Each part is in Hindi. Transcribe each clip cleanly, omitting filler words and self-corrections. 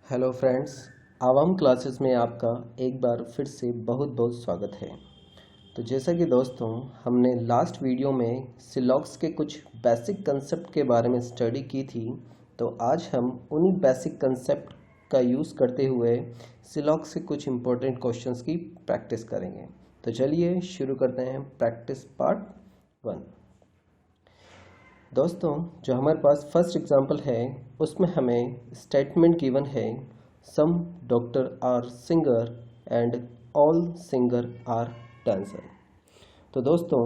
हेलो फ्रेंड्स, आवाम क्लासेस में आपका एक बार फिर से बहुत बहुत स्वागत है। तो जैसा कि दोस्तों हमने लास्ट वीडियो में सिलॉक्स के कुछ बेसिक कंसेप्ट के बारे में स्टडी की थी, तो आज हम उन्हीं बेसिक कंसेप्ट का यूज़ करते हुए सिलॉक्स के कुछ इम्पोर्टेंट क्वेश्चंस की प्रैक्टिस करेंगे। तो चलिए शुरू करते हैं प्रैक्टिस पार्ट 1। दोस्तों जो हमारे पास फर्स्ट एग्जांपल है उसमें हमें स्टेटमेंट गिवन है some doctor are singer and all singer are dancer. तो दोस्तों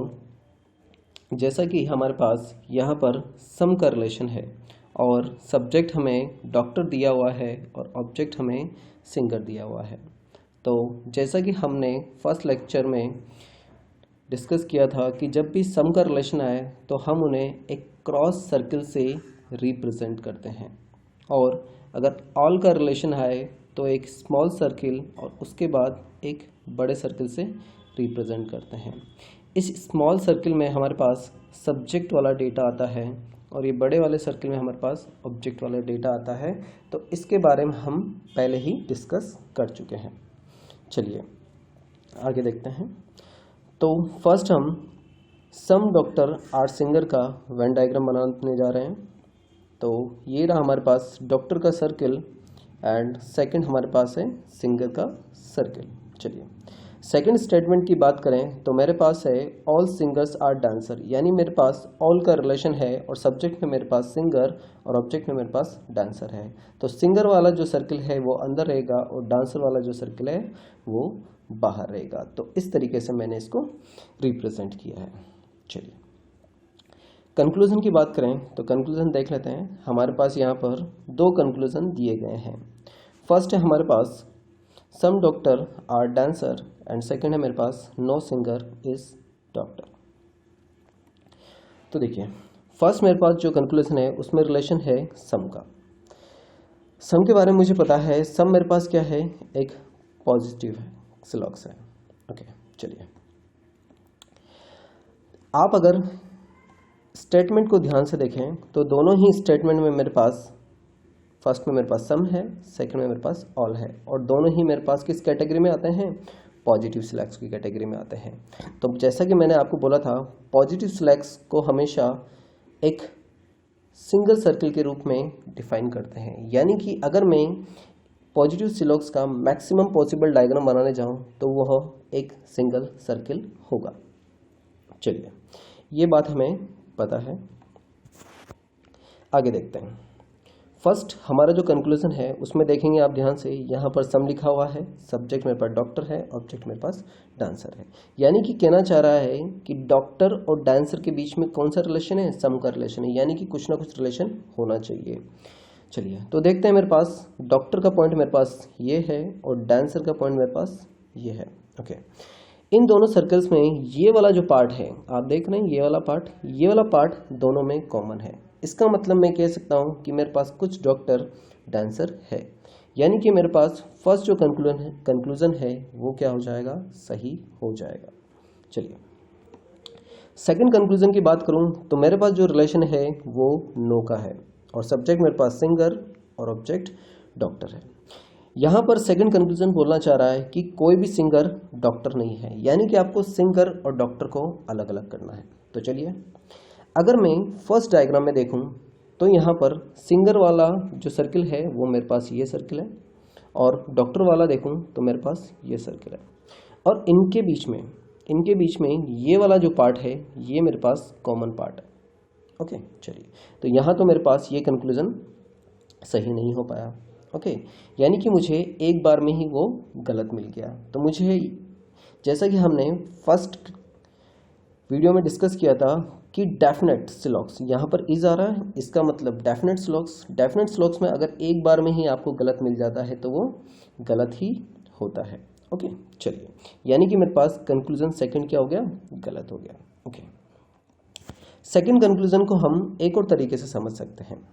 जैसा कि हमारे पास यहाँ पर सम का रिलेशन है और सब्जेक्ट हमें डॉक्टर दिया हुआ है और ऑब्जेक्ट हमें सिंगर दिया हुआ है। तो जैसा कि हमने फर्स्ट लेक्चर में डिस्कस किया था कि जब भी सम का रिलेशन आए तो हम उन्हें एक क्रॉस सर्किल से रिप्रेजेंट करते हैं, और अगर ऑल का रिलेशन आए तो एक स्मॉल सर्किल और उसके बाद एक बड़े सर्किल से रिप्रेजेंट करते हैं। इस स्मॉल सर्किल में हमारे पास सब्जेक्ट वाला डेटा आता है और ये बड़े वाले सर्किल में हमारे पास ऑब्जेक्ट वाला डेटा आता है। तो इसके बारे में हम पहले ही डिस्कस कर चुके हैं। चलिए आगे देखते हैं। तो फर्स्ट हम सम डॉक्टर आर सिंगर का वेन डायग्राम बनाने जा रहे हैं। तो ये रहा हमारे पास डॉक्टर का सर्किल एंड सेकंड हमारे पास है सिंगर का सर्किल। चलिए सेकंड स्टेटमेंट की बात करें तो मेरे पास है ऑल सिंगर्स आर डांसर, यानी मेरे पास ऑल का रिलेशन है और सब्जेक्ट में मेरे पास सिंगर और ऑब्जेक्ट में मेरे पास डांसर है। तो सिंगर वाला जो सर्किल है वो अंदर रहेगा और डांसर वाला जो सर्किल है वो बाहर रहेगा। तो इस तरीके से मैंने इसको रिप्रेजेंट किया है। चलिए कंक्लूजन की बात करें तो कंक्लूजन देख लेते हैं। हमारे पास यहाँ पर दो कंक्लूजन दिए गए हैं। फर्स्ट है हमारे पास some doctor are dancer and second है मेरे पास नो सिंगर इज डॉक्टर। तो देखिए फर्स्ट मेरे पास जो कंक्लूजन है उसमें रिलेशन है सम का। सम के बारे में मुझे पता है, सम मेरे पास क्या है, एक पॉजिटिव है, सिलॉक्स है। ओके चलिए आप अगर स्टेटमेंट को ध्यान से देखें तो दोनों ही स्टेटमेंट में मेरे पास फर्स्ट में मेरे पास सम है, सेकंड में मेरे पास ऑल है, और दोनों ही मेरे पास किस कैटेगरी में आते हैं, पॉजिटिव सिलेक्ट्स की कैटेगरी में आते हैं। तो जैसा कि मैंने आपको बोला था पॉजिटिव सिलेक्ट्स को हमेशा एक सिंगल सर्किल के रूप में डिफाइन करते हैं, यानी कि अगर मैं पॉजिटिव सिलॉक्स का मैक्सिमम पॉसिबल डायग्राम बनाने जाऊं तो वह एक सिंगल सर्किल होगा। चलिए ये बात हमें पता है। आगे देखते हैं। फर्स्ट हमारा जो कंक्लूजन है उसमें देखेंगे आप ध्यान से, यहाँ पर सम लिखा हुआ है, सब्जेक्ट मेरे पास डॉक्टर है, ऑब्जेक्ट मेरे पास डांसर है। यानी कि कहना चाह रहा है कि डॉक्टर और डांसर के बीच में कौन सा रिलेशन है, सम का रिलेशन है, यानी कि कुछ ना कुछ रिलेशन होना चाहिए। चलिए तो देखते हैं। मेरे पास डॉक्टर का पॉइंट मेरे पास ये है और डांसर का पॉइंट मेरे पास ये है। ओके इन दोनों सर्कल्स में ये वाला जो पार्ट है आप देख रहे हैं, ये वाला पार्ट दोनों में कॉमन है। इसका मतलब मैं कह सकता हूं कि मेरे पास कुछ डॉक्टर डांसर है, यानी कि मेरे पास फर्स्ट जो कंक्लूजन है वो क्या हो जाएगा, सही हो जाएगा। चलिए सेकंड कंक्लूजन की बात करूं तो मेरे पास जो रिलेशन है वो नो का है और सब्जेक्ट मेरे पास सिंगर और ऑब्जेक्ट डॉक्टर है। यहाँ पर सेकंड कंक्लूजन बोलना चाह रहा है कि कोई भी सिंगर डॉक्टर नहीं है, यानी कि आपको सिंगर और डॉक्टर को अलग अलग करना है। तो चलिए अगर मैं फर्स्ट डायग्राम में देखूं तो यहाँ पर सिंगर वाला जो सर्किल है वो मेरे पास ये सर्किल है और डॉक्टर वाला देखूं तो मेरे पास ये सर्किल है, और इनके बीच में ये वाला जो पार्ट है ये मेरे पास कॉमन पार्ट है। ओके चलिए तो यहाँ तो मेरे पास ये कंक्लूजन सही नहीं हो पाया। ओके यानी कि मुझे एक बार में ही वो गलत मिल गया। तो मुझे जैसा कि हमने फर्स्ट वीडियो में डिस्कस किया था कि डेफिनेट सिलॉक्स, यहाँ पर इज आ रहा है, इसका मतलब डेफिनेट सिलॉक्स में अगर एक बार में ही आपको गलत मिल जाता है तो वो गलत ही होता है। ओके चलिए यानी कि मेरे पास कंक्लूजन सेकंड क्या हो गया, गलत हो गया। ओके सेकंड कंक्लूजन को हम एक और तरीके से समझ सकते हैं।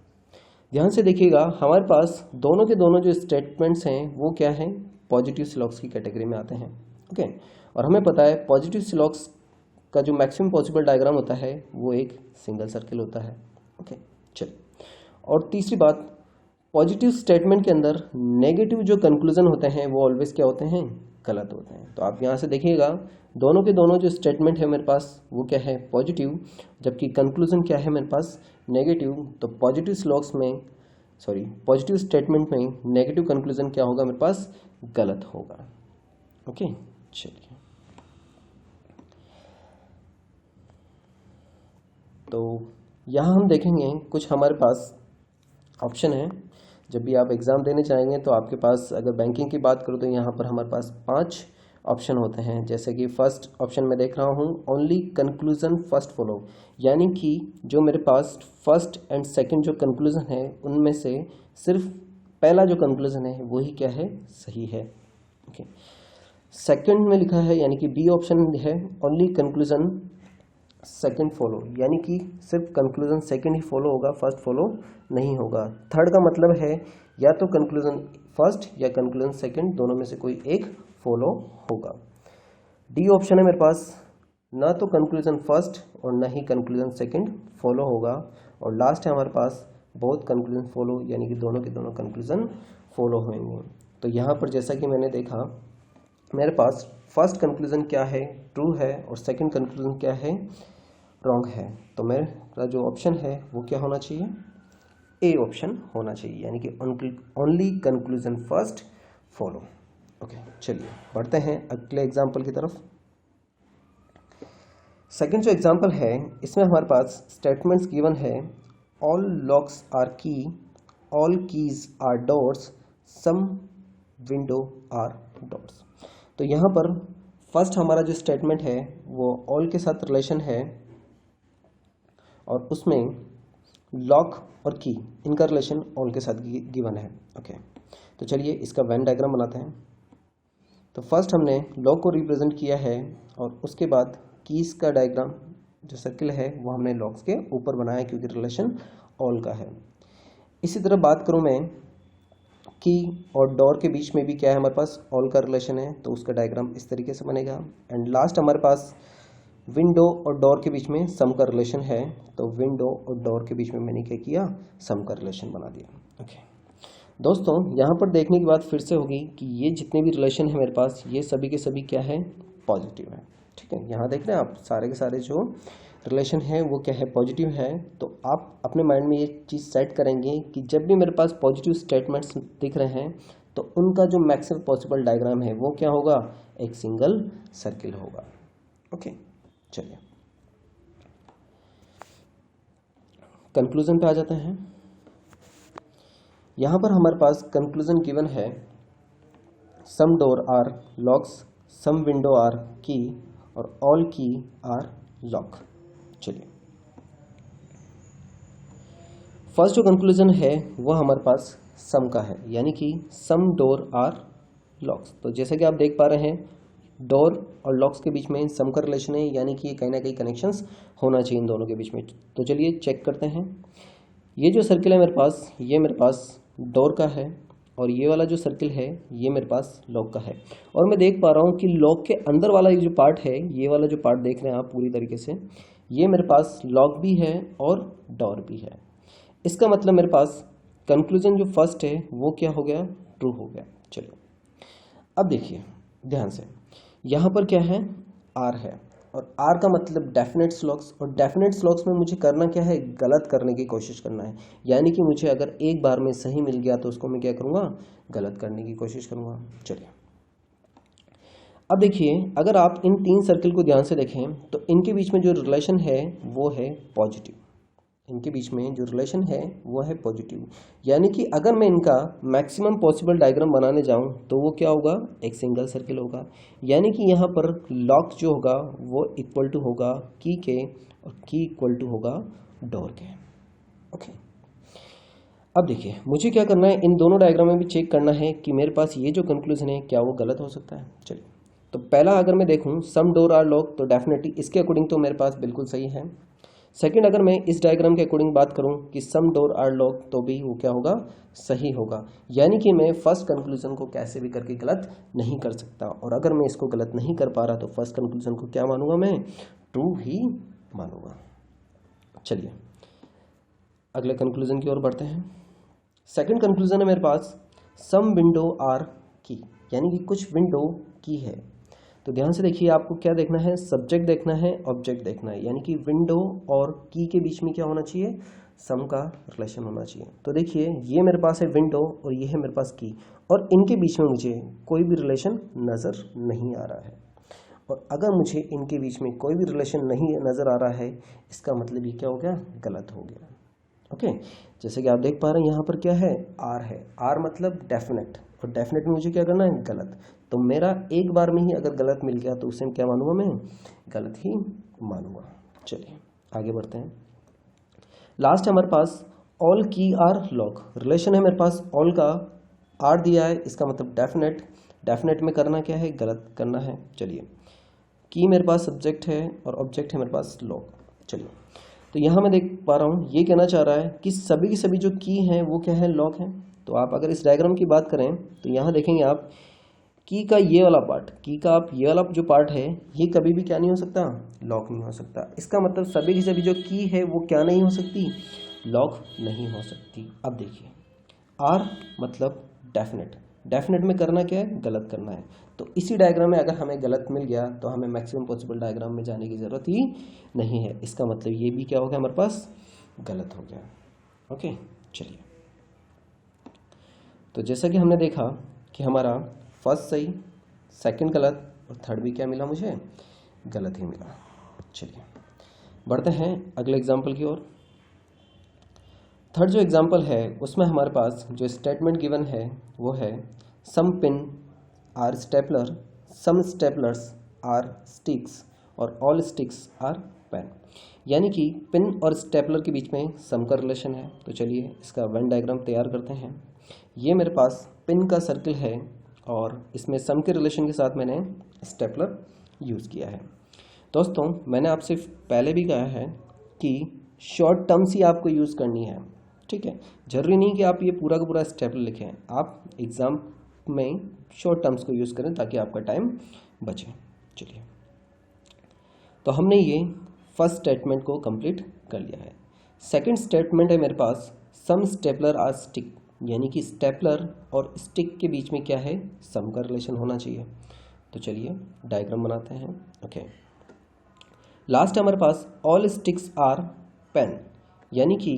ध्यान से देखिएगा, हमारे पास दोनों के दोनों जो स्टेटमेंट्स हैं वो क्या हैं, पॉजिटिव सिलॉक्स की कैटेगरी में आते हैं। ओके और हमें पता है पॉजिटिव सिलॉक्स का जो मैक्सिमम पॉसिबल डायग्राम होता है वो एक सिंगल सर्किल होता है। ओके चलिए और तीसरी बात, पॉजिटिव स्टेटमेंट के अंदर नेगेटिव जो कंक्लूजन होते हैं वो ऑलवेज क्या होते हैं, गलत होते हैं। तो आप यहाँ से देखिएगा दोनों के दोनों जो स्टेटमेंट है मेरे पास वो क्या है, पॉजिटिव, जबकि कंक्लूजन क्या है मेरे पास, नेगेटिव। तो पॉजिटिव स्टेटमेंट में नेगेटिव कंक्लूजन क्या होगा मेरे पास, गलत होगा। ओके, चलिए, तो यहाँ हम देखेंगे कुछ हमारे पास ऑप्शन है। जब भी आप एग्ज़ाम देने जाएंगे तो आपके पास, अगर बैंकिंग की बात करूँ तो यहाँ पर हमारे पास 5 ऑप्शन होते हैं। जैसे कि फर्स्ट ऑप्शन में देख रहा हूँ, ओनली कंक्लूजन फर्स्ट फॉलो, यानी कि जो मेरे पास फर्स्ट एंड सेकंड जो कंक्लूजन है उनमें से सिर्फ पहला जो कंक्लूजन है वही क्या है, सही है। ओके, सेकंड में लिखा है यानी कि बी ऑप्शन है, ओनली कंक्लूजन सेकंड फॉलो, यानी कि सिर्फ कंक्लूजन सेकंड ही फॉलो होगा, फर्स्ट फॉलो नहीं होगा। थर्ड का मतलब है या तो कंक्लूजन फर्स्ट या कंक्लूजन सेकंड, दोनों में से कोई एक फॉलो होगा। डी ऑप्शन है मेरे पास, ना तो कंक्लूजन फर्स्ट और ना ही कंक्लूजन सेकंड फॉलो होगा। और लास्ट है हमारे पास बोथ कंक्लूजन फॉलो, यानी कि दोनों के दोनों कंक्लूजन फॉलो होंगे। तो यहाँ पर जैसा कि मैंने देखा मेरे पास फर्स्ट कंक्लूजन क्या है, ट्रू है, और सेकंड कंक्लूजन क्या है, रॉन्ग है। तो मेरा जो ऑप्शन है वो क्या होना चाहिए, ए ऑप्शन होना चाहिए, यानी कि only conclusion first follow. Okay, चलिए बढ़ते हैं अगले एग्जाम्पल की तरफ। सेकंड जो एग्जाम्पल है इसमें हमारे पास स्टेटमेंट्स गिवन है, all locks are key, all keys are doors, some window are doors. तो यहाँ पर फर्स्ट हमारा जो स्टेटमेंट है वो ऑल के साथ रिलेशन है और उसमें लॉक और की इनका रिलेशन ऑल के साथ गिवन है। ओके, तो चलिए इसका वेन डायग्राम बनाते हैं। तो फर्स्ट हमने लॉक को रिप्रेजेंट किया है और उसके बाद कीज का डायग्राम जो सर्किल है वो हमने लॉक्स के ऊपर बनाया है क्योंकि रिलेशन ऑल का है। इसी तरह बात करूं मैं की और डोर के बीच में भी क्या है हमारे पास, ऑल का रिलेशन है, तो उसका डायग्राम इस तरीके से बनेगा। एंड लास्ट हमारे पास विंडो और डोर के बीच में सम का रिलेशन है, तो विंडो और डोर के बीच में मैंने क्या किया, सम का रिलेशन बना दिया। ओके दोस्तों, यहाँ पर देखने की बात फिर से होगी कि ये जितने भी रिलेशन है मेरे पास ये सभी के सभी क्या है, पॉजिटिव है। ठीक है, यहाँ देख रहे हैं आप सारे के सारे जो रिलेशन है वो क्या है, पॉजिटिव है। तो आप अपने माइंड में ये चीज़ सेट करेंगे कि जब भी मेरे पास पॉजिटिव स्टेटमेंट्स दिख रहे हैं तो उनका जो मैक्सिमम पॉसिबल डायग्राम है वो क्या होगा, एक सिंगल सर्किल होगा। ओके, चलिए कंक्लूजन पे आ जाते हैं। यहां पर हमारे पास कंक्लूजन गिवन है, some door are locks, some window are key और ऑल की आर लॉक। चलिए फर्स्ट जो कंक्लूजन है वो हमारे पास सम का है, यानी कि सम डोर आर लॉक्स। तो जैसे कि आप देख पा रहे हैं डोर और लॉक्स के बीच में सम का रिलेशन है, यानी कि कहीं ना कहीं कनेक्शंस होना चाहिए इन दोनों के बीच में। तो चलिए चेक करते हैं। ये जो सर्किल है मेरे पास, ये मेरे पास डोर का है और ये वाला जो सर्किल है ये मेरे पास लॉक का है। और मैं देख पा रहा हूँ कि लॉक के अंदर वाला जो पार्ट है, ये वाला जो पार्ट देख रहे हैं आप पूरी तरीके से, ये मेरे पास लॉक भी है और डोर भी है। इसका मतलब मेरे पास कंक्लूजन जो फर्स्ट है वो क्या हो गया, ट्रू हो गया। चलो अब देखिए ध्यान से, यहाँ पर क्या है, आर है और आर का मतलब डेफिनेट स्लॉक्स, और डेफिनेट स्लॉक्स में मुझे करना क्या है, गलत करने की कोशिश करना है। यानी कि मुझे अगर एक बार में सही मिल गया तो उसको मैं क्या करूँगा, गलत करने की कोशिश करूँगा। चलिए अब देखिए, अगर आप इन 3 सर्किल को ध्यान से देखें तो इनके बीच में जो रिलेशन है वो है पॉजिटिव। इनके बीच में जो रिलेशन है वो है पॉजिटिव, यानी कि अगर मैं इनका मैक्सिमम पॉसिबल डायग्राम बनाने जाऊं तो वो क्या होगा, एक सिंगल सर्किल होगा। यानी कि यहाँ पर लॉक जो होगा वो इक्वल टू होगा की के और की इक्वल टू होगा डोर के। ओके, अब देखिए मुझे क्या करना है, इन दोनों डायग्राम में भी चेक करना है कि मेरे पास ये जो कंक्लूजन है क्या वो गलत हो सकता है। चलिए तो पहला अगर मैं देखूँ सम डोर आर लॉक, तो डेफिनेटली इसके अकॉर्डिंग तो मेरे पास बिल्कुल सही है। सेकंड अगर मैं इस डायग्राम के अकॉर्डिंग बात करूं कि सम डोर आर लॉक, तो भी वो क्या होगा, सही होगा। यानी कि मैं फर्स्ट कंक्लूजन को कैसे भी करके गलत नहीं कर सकता, और अगर मैं इसको गलत नहीं कर पा रहा तो फर्स्ट कंक्लूजन को क्या मानूंगा, मैं ट्रू ही मानूंगा। चलिए अगले कंक्लूजन की ओर बढ़ते हैं। सेकंड कंक्लूजन है मेरे पास सम विंडो आर की, यानी कि कुछ विंडो की है। तो ध्यान से देखिए, आपको क्या देखना है, सब्जेक्ट देखना है, ऑब्जेक्ट देखना है, यानी कि विंडो और की के बीच में क्या होना चाहिए, सम का रिलेशन होना चाहिए। तो देखिए ये मेरे पास है विंडो और ये है मेरे पास की, और इनके बीच में मुझे कोई भी रिलेशन नज़र नहीं आ रहा है। और अगर मुझे इनके बीच में कोई भी रिलेशन नहीं नज़र आ रहा है, इसका मतलब ये क्या हो गया, गलत हो गया। ओके, जैसे कि आप देख पा रहे हैं यहाँ पर क्या है, आर है। आर मतलब डेफिनेट, और डेफिनेट में मुझे क्या करना है, गलत। तो मेरा एक बार में ही अगर गलत मिल गया तो उसे क्या मानूंगा, मैं गलत ही मानूंगा। चलिए आगे बढ़ते हैं। लास्ट है हमारे पास all key are log. Relation है मेरे पास, ऑल का आर दिया है, इसका मतलब डेफिनेट। डेफिनेट में करना क्या है, गलत करना है। चलिए, की मेरे पास सब्जेक्ट है और ऑब्जेक्ट है मेरे पास लॉग। चलिए, तो यहाँ मैं देख पा रहा हूँ ये कहना चाह रहा है कि सभी की सभी जो की हैं वो क्या है, लॉग हैं। तो आप अगर इस डायग्राम की बात करें तो यहाँ देखेंगे आप की का ये वाला पार्ट, की का आप ये वाला जो पार्ट है, ये कभी भी क्या नहीं हो सकता, लॉक नहीं हो सकता। इसका मतलब सभी की सभी जो की है वो क्या नहीं हो सकती, लॉक नहीं हो सकती। अब देखिए आर मतलब डेफिनेट, डेफिनेट में करना क्या है, गलत करना है। तो इसी डायग्राम में अगर हमें गलत मिल गया तो हमें मैक्सिमम पॉसिबल डायग्राम में जाने की ज़रूरत ही नहीं है। इसका मतलब ये भी क्या हो गया, हमारे पास गलत हो गया। ओके, चलिए, तो जैसा कि हमने देखा कि हमारा फर्स्ट सही, सेकंड गलत और थर्ड भी क्या मिला, मुझे गलत ही मिला। चलिए बढ़ते हैं अगले एग्जाम्पल की ओर। थर्ड जो एग्जाम्पल है उसमें हमारे पास जो स्टेटमेंट गिवन है वो है some pin are stapler, some staplers are sticks और ऑल स्टिक्स आर पेन। यानी कि पिन और स्टेपलर के बीच में सम का रिलेशन है। तो चलिए इसका वेन डायग्राम तैयार करते हैं। ये मेरे पास पिन का सर्किल है और इसमें सम के रिलेशन के साथ मैंने स्टेपलर यूज़ किया है। दोस्तों मैंने आपसे पहले भी कहा है कि शॉर्ट टर्म्स ही आपको यूज़ करनी है, ठीक है। जरूरी नहीं कि आप ये पूरा का पूरा स्टेपलर लिखें, आप एग्ज़ाम में शॉर्ट टर्म्स को यूज़ करें ताकि आपका टाइम बचे। चलिए, तो हमने ये फर्स्ट स्टेटमेंट को कंप्लीट कर लिया है। सेकंड स्टेटमेंट है मेरे पास सम स्टेपलर आर स्टिक, यानी कि स्टेपलर और स्टिक के बीच में क्या है, सम का रिलेशन होना चाहिए। तो चलिए डायग्राम बनाते हैं। ओके, लास्ट है हमारे पास ऑल स्टिक्स आर पेन, यानी कि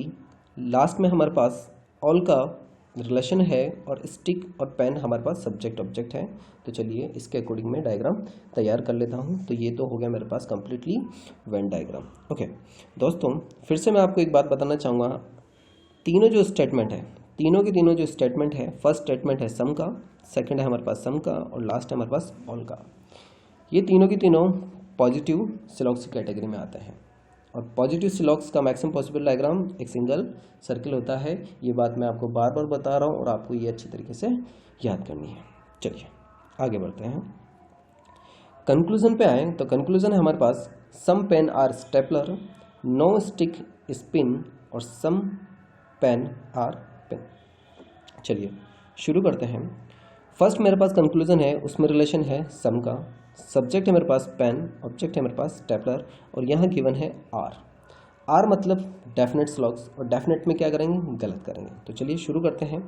लास्ट में हमारे पास ऑल का रिलेशन है और स्टिक और पेन हमारे पास सब्जेक्ट ऑब्जेक्ट है। तो चलिए इसके अकॉर्डिंग मैं डायग्राम तैयार कर लेता हूँ। तो ये तो हो गया मेरे पास कंप्लीटली वेन डायग्राम। ओके दोस्तों, फिर से मैं आपको एक बात बताना चाहूँगा, तीनों जो स्टेटमेंट है, तीनों के तीनों जो स्टेटमेंट है, फर्स्ट स्टेटमेंट है सम का, सेकंड है हमारे पास सम का और लास्ट है हमारे पास ऑल का। ये तीनों की तीनों पॉजिटिव सिलॉक्स की कैटेगरी में आते हैं। और पॉजिटिव सिलॉक्स का मैक्सिमम पॉसिबल डायग्राम एक सिंगल सर्किल होता है। ये बात मैं आपको बार बार बता रहा हूँ और आपको ये अच्छी तरीके से याद करनी है। चलिए आगे बढ़ते हैं, कंक्लूजन पे आए। तो कंक्लूजन है हमारे पास some pen are stapler, no stick is pen और सम पेन आर पेन। चलिए शुरू करते हैं। फर्स्ट मेरे पास कंक्लूजन है, उसमें रिलेशन है सम का, सब्जेक्ट है मेरे पास पेन, ऑब्जेक्ट है मेरे पास स्टेपलर और यहाँ गिवन है आर। आर मतलब डेफिनेट स्लॉग्स, और डेफिनेट में क्या करेंगे, गलत करेंगे। तो चलिए शुरू करते हैं।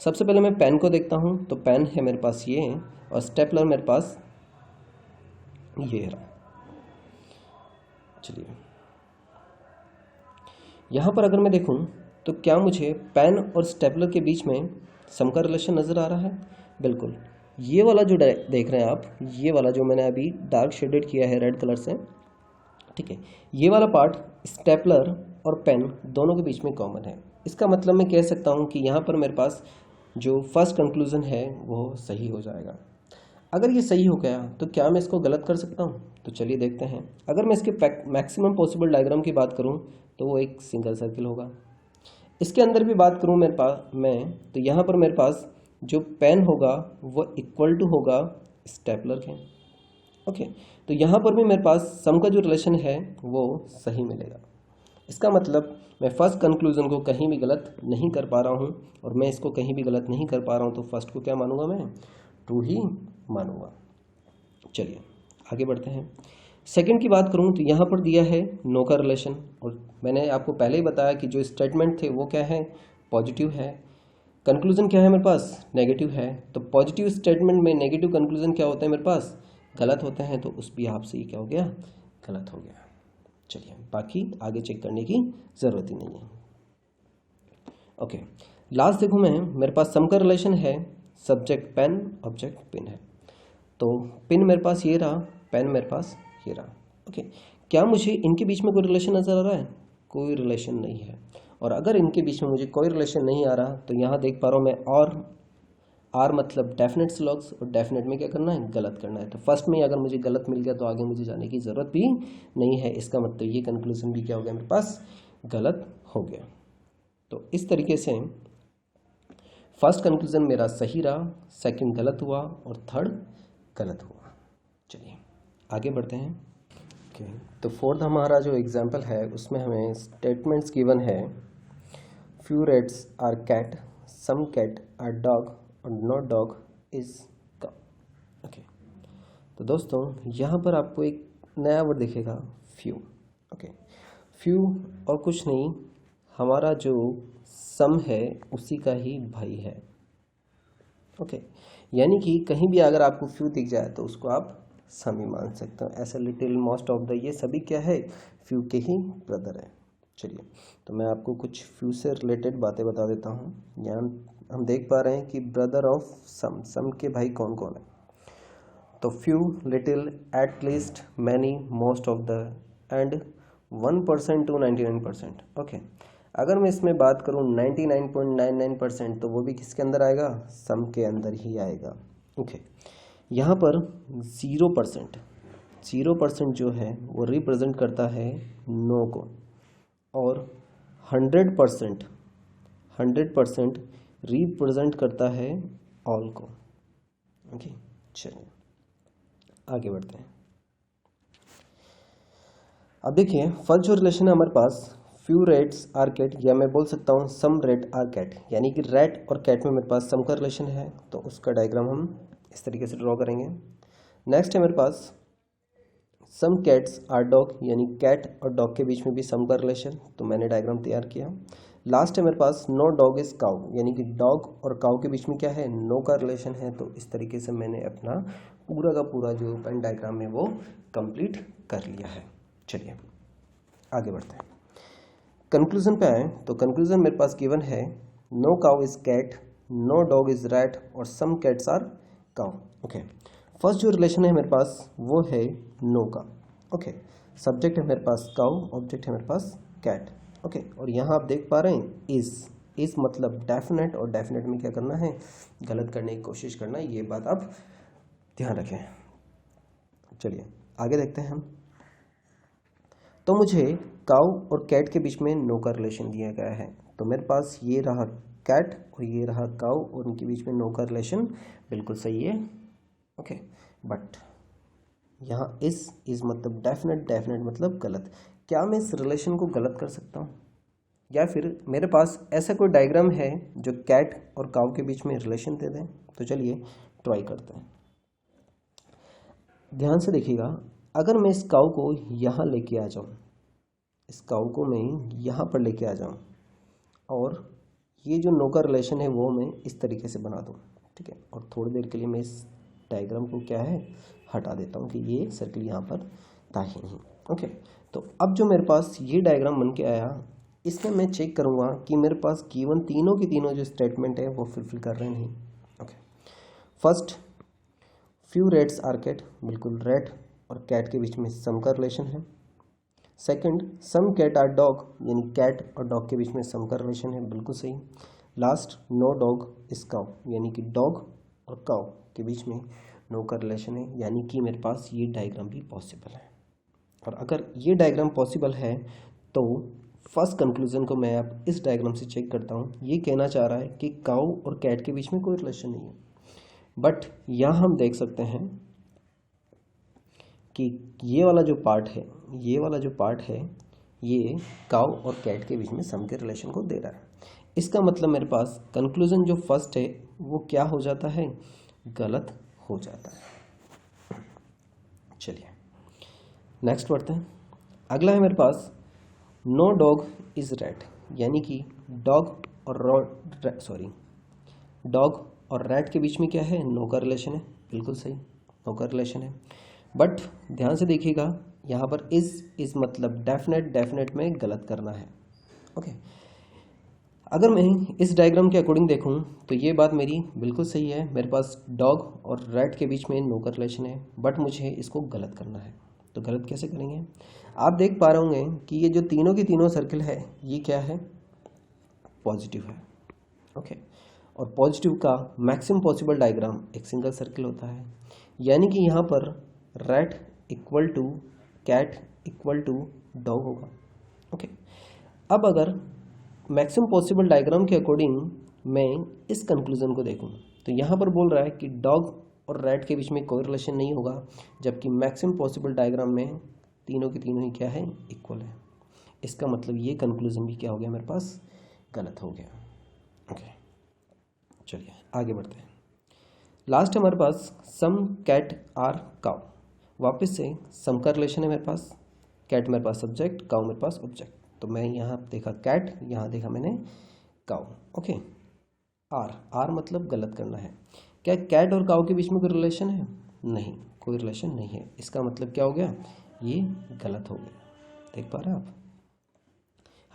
सबसे पहले मैं पेन को देखता हूँ। तो पेन है मेरे पास ये और स्टेपलर मेरे पास ये रहा। चलिए यहाँ पर अगर मैं देखूँ तो क्या मुझे पेन और स्टेपलर के बीच में सम का रिलेशन नज़र आ रहा है? बिल्कुल। ये वाला जो देख रहे हैं आप, ये वाला जो मैंने अभी डार्क शेडेड किया है रेड कलर से, ठीक है, ये वाला पार्ट स्टेपलर और पेन दोनों के बीच में कॉमन है। इसका मतलब मैं कह सकता हूँ कि यहाँ पर मेरे पास जो फर्स्ट कंक्लूजन है वो सही हो जाएगा। अगर ये सही हो गया तो क्या मैं इसको गलत कर सकता हूँ? तो चलिए देखते हैं। अगर मैं इसके मैक्सिमम पॉसिबल डायग्राम की बात करूँ तो वो एक सिंगल सर्किल होगा। इसके अंदर भी बात करूँ मेरे पास तो यहाँ पर मेरे पास जो पेन होगा वो इक्वल टू होगा स्टेपलर के। ओके, तो यहाँ पर भी मेरे पास सम का जो रिलेशन है वो सही मिलेगा। इसका मतलब मैं फर्स्ट कंक्लूजन को कहीं भी गलत नहीं कर पा रहा हूँ, और मैं इसको कहीं भी गलत नहीं कर पा रहा हूँ तो फर्स्ट को क्या मानूंगा, मैं ट्रू ही मानूंगा। चलिए आगे बढ़ते हैं। सेकंड की बात करूँ तो यहाँ पर दिया है नो का रिलेशन, और मैंने आपको पहले ही बताया कि जो स्टेटमेंट थे वो क्या है, पॉजिटिव है। कंक्लूजन क्या है मेरे पास, नेगेटिव है, तो पॉजिटिव स्टेटमेंट में नेगेटिव कंक्लूजन क्या होता है मेरे पास, गलत होते हैं, तो उस भी आपसे ये क्या हो गया, गलत हो गया। चलिए बाकी आगे चेक करने की ज़रूरत ही नहीं है। ओके, लास्ट देखो मैं, मेरे पास सम का रिलेशन है, सब्जेक्ट पेन, ऑब्जेक्ट पिन है, तो पिन मेरे पास ये रहा, पेन मेरे पास ये रहा। ओके, क्या मुझे इनके बीच में कोई रिलेशन नज़र आ रहा है, कोई रिलेशन नहीं है। और अगर इनके बीच में मुझे कोई रिलेशन नहीं आ रहा, तो यहाँ देख पा रहा हूँ मैं, और आर मतलब डेफिनेट स्लॉग्स, और डेफिनेट में क्या करना है, गलत करना है। तो फर्स्ट में अगर मुझे गलत मिल गया तो आगे मुझे जाने की ज़रूरत भी नहीं है, इसका मतलब ये कंक्लूजन भी क्या हो गया मेरे पास, गलत हो गया। तो इस तरीके से फर्स्ट कंक्लूजन मेरा सही रहा, सेकंड गलत हुआ और थर्ड गलत हुआ। चलिए आगे बढ़ते हैं। ओके, तो फोर्थ हमारा जो एग्जाम्पल है उसमें हमें स्टेटमेंट्स गिवन है, few rats are cat, some cat are dog और no dog is cow. Okay, तो दोस्तों यहाँ पर आपको एक नया वर्ड दिखेगा, फ्यू। ओके, फ्यू और कुछ नहीं, हमारा जो सम है उसी का ही भाई है। ओके, यानी कि कहीं भी अगर आपको फ्यू दिख जाए तो उसको आप सम ही मान सकते हो। ऐसा लिटिल, मोस्ट ऑफ द, ये सभी क्या है, फ्यू के ही ब्रदर है। चलिए, तो मैं आपको कुछ फ्यू से रिलेटेड बातें बता देता हूँ। यहाँ हम देख पा रहे हैं कि ब्रदर ऑफ सम, सम के भाई कौन कौन है, तो few, little, at least, many, most of the end 1% to 99%। Okay, अगर मैं इसमें बात करूँ 99.99%, तो वो भी किसके अंदर आएगा, सम के अंदर ही आएगा। ओके, यहाँ पर 0% जो है वो रिप्रेजेंट करता है नो को, और 100% रिप्रेजेंट करता है ऑल को। ओके, चलिए आगे बढ़ते हैं। अब देखिए, फर्स्ट जो रिलेशन है हमारे पास, फ्यू रेट्स आर कैट, या मैं बोल सकता हूँ सम रेट आर कैट, यानी कि रेट और कैट में मेरे पास सम का रिलेशन है, तो उसका डायग्राम हम इस तरीके से ड्रॉ करेंगे। नेक्स्ट है मेरे पास सम कैट्स आर डॉग, यानी कैट और डॉग के बीच में भी सम का रिलेशन, तो मैंने डायग्राम तैयार किया। लास्ट है मेरे पास नो डॉग इज काउ, यानी कि डॉग और काउ के बीच में क्या है, नो का रिलेशन है, तो इस तरीके से मैंने अपना पूरा का पूरा जो पेन डायग्राम है वो कंप्लीट कर लिया है। चलिए आगे बढ़ते हैं, कंक्लूजन पे आए, तो कंक्लूजन मेरे पास गिवन है, no cow is cat, no dog is rat और some cats are cow. Okay, first जो रिलेशन है मेरे पास वो है नो का। ओके, सब्जेक्ट है मेरे पास काउ, ऑब्जेक्ट है मेरे पास कैट। ओके, और यहाँ आप देख पा रहे हैं इस मतलब डेफिनेट, और डेफिनेट में क्या करना है, गलत करने की कोशिश करना है, ये बात आप ध्यान रखें। चलिए आगे देखते हैं हम। तो मुझे काउ और कैट के बीच में नो का रिलेशन दिया गया है, तो मेरे पास ये रहा कैट और ये रहा काउ, और उनके बीच में नो का रिलेशन बिल्कुल सही है। ओके, बट यहाँ इस मतलब डेफिनेट, डेफिनेट मतलब गलत। क्या मैं इस रिलेशन को गलत कर सकता हूँ, या फिर मेरे पास ऐसा कोई डायग्राम है जो कैट और काउ के बीच में रिलेशन दे दें? तो चलिए ट्राई करते हैं। ध्यान से देखिएगा, अगर मैं इस काउ को यहाँ लेके आ जाऊँ, इस काउ को मैं यहाँ पर लेके आ जाऊँ, और ये जो नो का रिलेशन है वो मैं इस तरीके से बना दूँ, ठीक है, और थोड़ी देर के लिए मैं इस डायग्राम को क्या है हटा देता हूँ कि ये सर्कल यहाँ पर था ही नहीं। ओके, तो अब जो मेरे पास ये डायग्राम बन के आया, इसमें मैं चेक करूँगा कि मेरे पास गिवन तीनों की तीनों जो स्टेटमेंट है वो फुलफिल कर रहे हैं नहीं। Okay, first few rats are cat, बिल्कुल रेट और कैट के बीच में सम का रिलेशन है। Second, some cat are dog, यानी कैट और डॉग के बीच में सम का रिलेशन है, बिल्कुल सही। Last, no dog is cow, यानी कि डॉग और काउ के बीच में नो का रिलेशन है, यानी कि मेरे पास ये डायग्राम भी पॉसिबल है। और अगर ये डायग्राम पॉसिबल है तो फर्स्ट कंक्लूजन को मैं अब इस डायग्राम से चेक करता हूँ, ये कहना चाह रहा है कि काउ और कैट के बीच में कोई रिलेशन नहीं है, बट यहाँ हम देख सकते हैं कि ये वाला जो पार्ट है, ये वाला जो पार्ट है, ये काउ और कैट के बीच में सम के रिलेशन को दे रहा है। इसका मतलब मेरे पास कंक्लूजन जो फर्स्ट है वो क्या हो जाता है, गलत हो जाता है। चलिए नेक्स्ट पढ़ते हैं। अगला है मेरे पास नो डॉग इज रैट, यानी कि डॉग और डॉग और रैट के बीच में क्या है, नो का रिलेशन है, बिल्कुल सही, नो का रिलेशन है। बट ध्यान से देखिएगा, यहाँ पर इज मतलब डेफिनेट, डेफिनेट में गलत करना है। ओके, अगर मैं इस डायग्राम के अकॉर्डिंग देखूं तो ये बात मेरी बिल्कुल सही है, मेरे पास डॉग और रैट के बीच में नो का रिलेशन है, बट मुझे इसको गलत करना है। तो गलत कैसे करेंगे, आप देख पा रहे होंगे कि ये जो तीनों की तीनों सर्किल है ये क्या है, पॉजिटिव है। ओके, और पॉजिटिव का मैक्सिमम पॉसिबल डायग्राम एक सिंगल सर्किल होता है, यानी कि यहाँ पर rat equal to cat equal to dog होगा। ओके, अब अगर मैक्सिमम पॉसिबल डायग्राम के अकॉर्डिंग मैं इस कंक्लूजन को देखूं तो यहाँ पर बोल रहा है कि डॉग और रैट के बीच में कोई रिलेशन नहीं होगा, जबकि मैक्सिमम पॉसिबल डायग्राम में तीनों के तीनों ही क्या है, इक्वल है। इसका मतलब ये कंक्लूजन भी क्या हो गया, मेरे पास गलत हो गया। ओके, चलिए आगे बढ़ते हैं। लास्ट हमारे पास सम कैट आर काउ, वापस से सम का रिलेशन है मेरे पास, कैट मेरे पास सब्जेक्ट, काउ मेरे पास ऑब्जेक्ट। तो मैं यहाँ देखा कैट, यहाँ देखा मैंने काउ। ओके, आर मतलब गलत करना है। क्या कैट और काउ के बीच में कोई रिलेशन है, नहीं, कोई रिलेशन नहीं है। इसका मतलब क्या हो गया, ये गलत हो गया। देख पा रहे हैं आप,